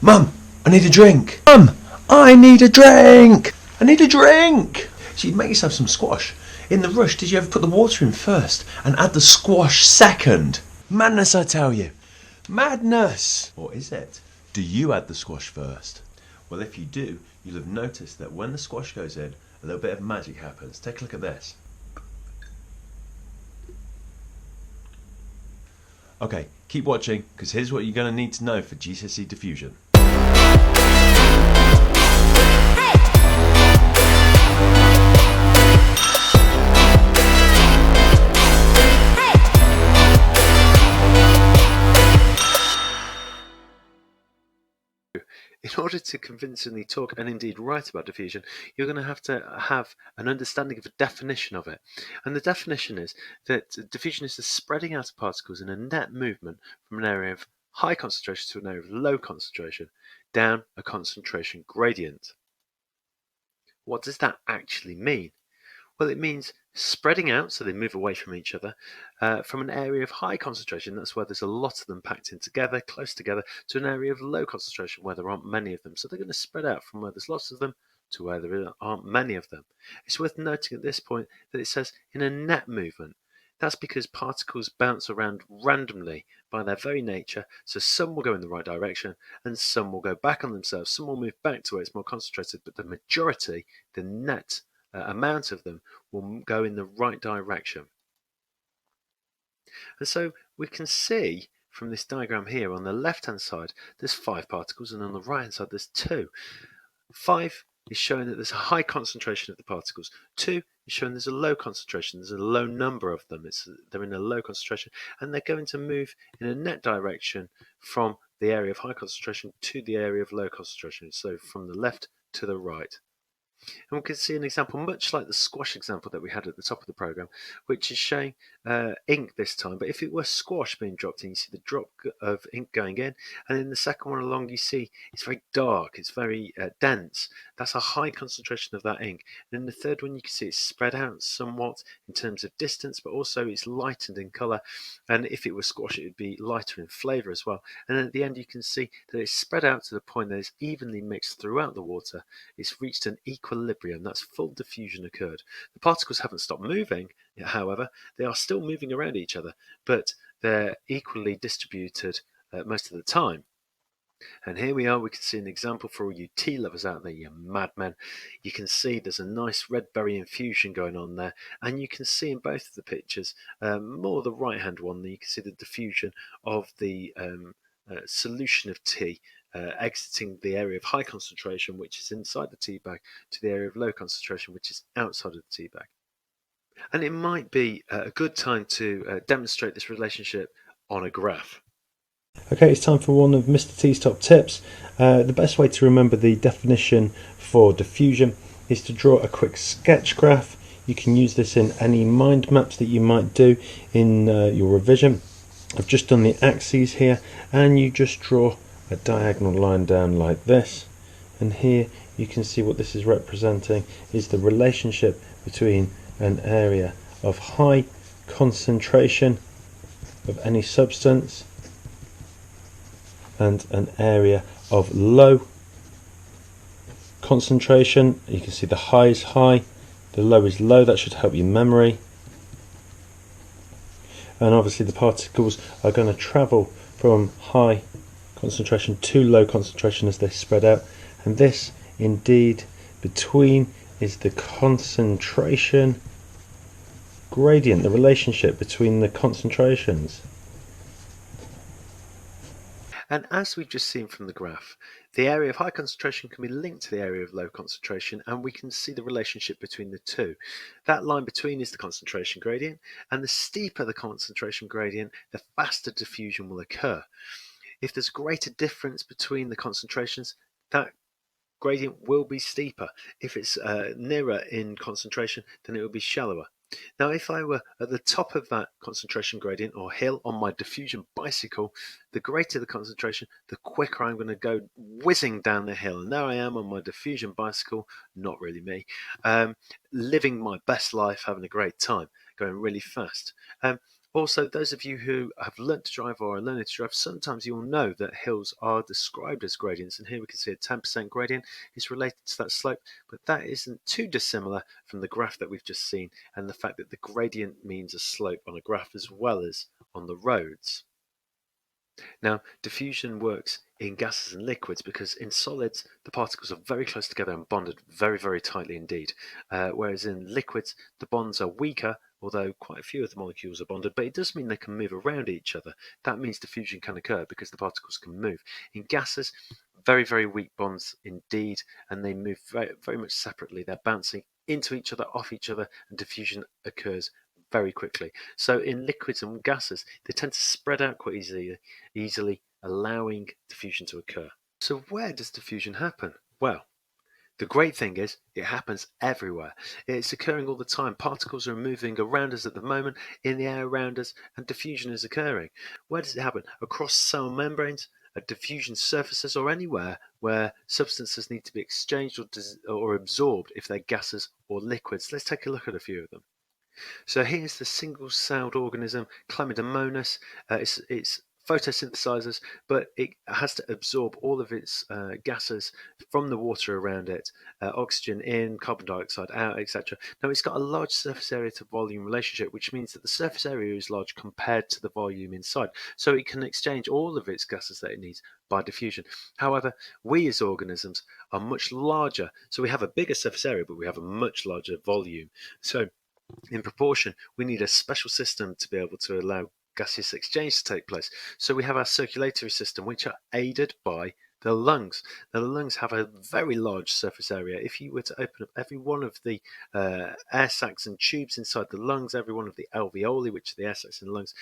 Mum, I need a drink. Mum, I need a drink. I need a drink. So you'd make yourself some squash. In the rush, did you ever put the water in first and add the squash second? Madness, I tell you. Madness. Or is it? Do you add the squash first? Well, if you do, you'll have noticed that when the squash goes in, a little bit of magic happens. Take a look at this. Okay, keep watching, because here's what you're going to need to know for GCSE Diffusion. In order to convincingly talk and indeed write about diffusion, you're going to have an understanding of a definition of it. And the definition is that diffusion is the spreading out of particles in a net movement from an area of high concentration to an area of low concentration down a concentration gradient. What does that actually mean? Well, it means spreading out, so they move away from each other, from an area of high concentration, that's where there's a lot of them packed in together, close together, to an area of low concentration where there aren't many of them. So they're going to spread out from where there's lots of them to where there aren't many of them. It's worth noting at this point that it says in a net movement. That's because particles bounce around randomly by their very nature, so some will go in the right direction and some will go back on themselves. Some will move back to where it's more concentrated, but the majority, the net amount of them, will go in the right direction. And so we can see from this diagram here, on the left hand side there's 5 particles and on the right hand side there's 2. 5 is showing that there's a high concentration of the particles. 2 is showing there's a low concentration, there's a low number of them, they're in a low concentration, and they're going to move in a net direction from the area of high concentration to the area of low concentration, so from the left to the right. And we can see an example much like the squash example that we had at the top of the program, which is showing ink this time. But if it were squash being dropped in, you see the drop of ink going in, and in the second one along you see it's very dark, it's very dense. That's a high concentration of that ink. And in the third one you can see it's spread out somewhat in terms of distance, but also it's lightened in colour, and if it were squash it would be lighter in flavour as well. And then at the end you can see that it's spread out to the point that it's evenly mixed throughout the water. It's reached an equilibrium, that's full diffusion occurred. The particles haven't stopped moving, however, they are still moving around each other, but they're equally distributed most of the time. And here we are, we can see an example for all you tea lovers out there, you madmen. You can see there's a nice red berry infusion going on there, and you can see in both of the pictures, more the right hand one, you can see the diffusion of the solution of tea exiting the area of high concentration, which is inside the tea bag, to the area of low concentration, which is outside of the tea bag. And it might be a good time to demonstrate this relationship on a graph. Okay, it's time for one of Mr. T's top tips. The best way to remember the definition for diffusion is to draw a quick sketch graph. You can use this in any mind maps that you might do in your revision. I've just done the axes here, and you just draw a diagonal line down like this, and here you can see what this is representing is the relationship between an area of high concentration of any substance and an area of low concentration. You can see the high is high, the low is low. That should help your memory. And obviously the particles are going to travel from high concentration to low concentration as they spread out, and this indeed between is the concentration gradient, the relationship between the concentrations. And as we've just seen from the graph, the area of high concentration can be linked to the area of low concentration, and we can see the relationship between the two. That line between is the concentration gradient, and the steeper the concentration gradient, the faster diffusion will occur. If there's greater difference between the concentrations, that gradient will be steeper. If it's nearer in concentration, then it will be shallower. Now, if I were at the top of that concentration gradient or hill on my diffusion bicycle, the greater the concentration, the quicker I'm going to go whizzing down the hill. And there I am on my diffusion bicycle, not really me, living my best life, having a great time, going really fast. Also, those of you who have learnt to drive or are learning to drive, sometimes you'll know that hills are described as gradients. And here we can see a 10% gradient is related to that slope, but that isn't too dissimilar from the graph that we've just seen and the fact that the gradient means a slope on a graph as well as on the roads. Now, diffusion works in gases and liquids because in solids, the particles are very close together and bonded very, very tightly indeed. Whereas in liquids, the bonds are weaker, although quite a few of the molecules are bonded, but it does mean they can move around each other. That means diffusion can occur because the particles can move. In gases, very, very weak bonds indeed, and they move very, very much separately. They're bouncing into each other, off each other, and diffusion occurs very quickly. So in liquids and gases, they tend to spread out quite easily, allowing diffusion to occur. So where does diffusion happen? Well, the great thing is it happens everywhere. It's occurring all the time. Particles are moving around us at the moment, in the air around us, and diffusion is occurring. Where does it happen? Across cell membranes, at diffusion surfaces, or anywhere where substances need to be exchanged or absorbed if they're gases or liquids. Let's take a look at a few of them. So here's the single-celled organism, Chlamydomonas. It's photosynthesizes, but it has to absorb all of its gases from the water around it, oxygen in, carbon dioxide out, etc. Now it's got a large surface area to volume relationship, which means that the surface area is large compared to the volume inside, so it can exchange all of its gases that it needs by diffusion. However, we as organisms are much larger, so we have a bigger surface area, but we have a much larger volume. So in proportion, we need a special system to be able to allow gaseous exchange to take place. So we have our circulatory system, which are aided by the lungs. Now, the lungs have a very large surface area. If you were to open up every one of the air sacs and tubes inside the lungs, every one of the alveoli, which are the air sacs in the lungs,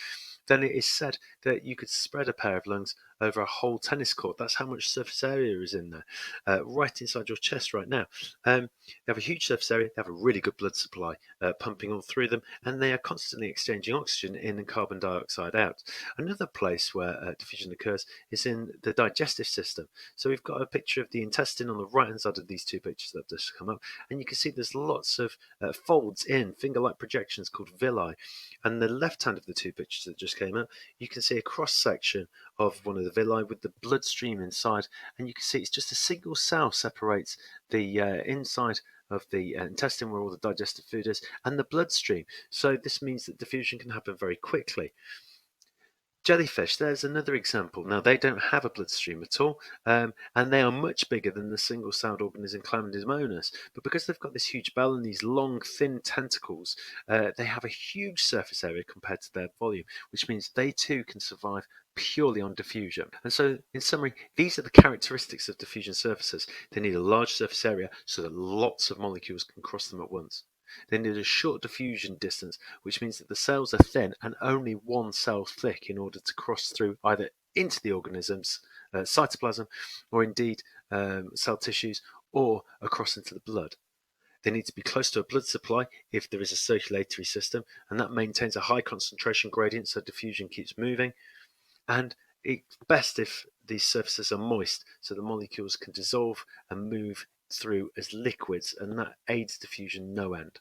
then it is said that you could spread a pair of lungs over a whole tennis court. That's how much surface area is in there, right inside your chest right now. They have a huge surface area, they have a really good blood supply pumping all through them, and they are constantly exchanging oxygen in and carbon dioxide out. Another place where diffusion occurs is in the digestive system. So we've got a picture of the intestine on the right-hand side of these two pictures that have just come up, and you can see there's lots of folds in, finger-like projections called villi. And the left hand of the two pictures that just came up, you can see a cross-section of one of the villi with the bloodstream inside, and you can see it's just a single cell separates the inside of the intestine where all the digestive food is and the bloodstream. So this means that diffusion can happen very quickly. Jellyfish, there's another example. Now, they don't have a bloodstream at all, and they are much bigger than the single-celled organism Chlamydomonas. But because they've got this huge bell and these long, thin tentacles, they have a huge surface area compared to their volume, which means they too can survive purely on diffusion. And so, in summary, these are the characteristics of diffusion surfaces. They need a large surface area so that lots of molecules can cross them at once. They need a short diffusion distance, which means that the cells are thin and only one cell thick in order to cross through either into the organism's cytoplasm or indeed cell tissues or across into the blood. They need to be close to a blood supply if there is a circulatory system, and that maintains a high concentration gradient so diffusion keeps moving. And it's best if these surfaces are moist so the molecules can dissolve and move through as liquids, and that aids diffusion no end.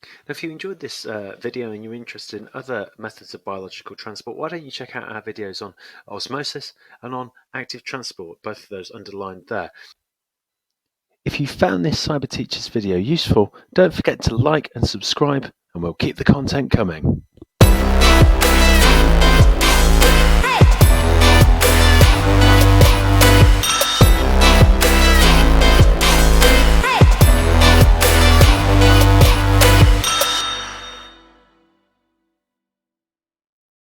Now, if you enjoyed this video and you're interested in other methods of biological transport, why don't you check out our videos on osmosis and on active transport, both of those underlined there. If you found this CyberTeachers video useful, don't forget to like and subscribe, and we'll keep the content coming.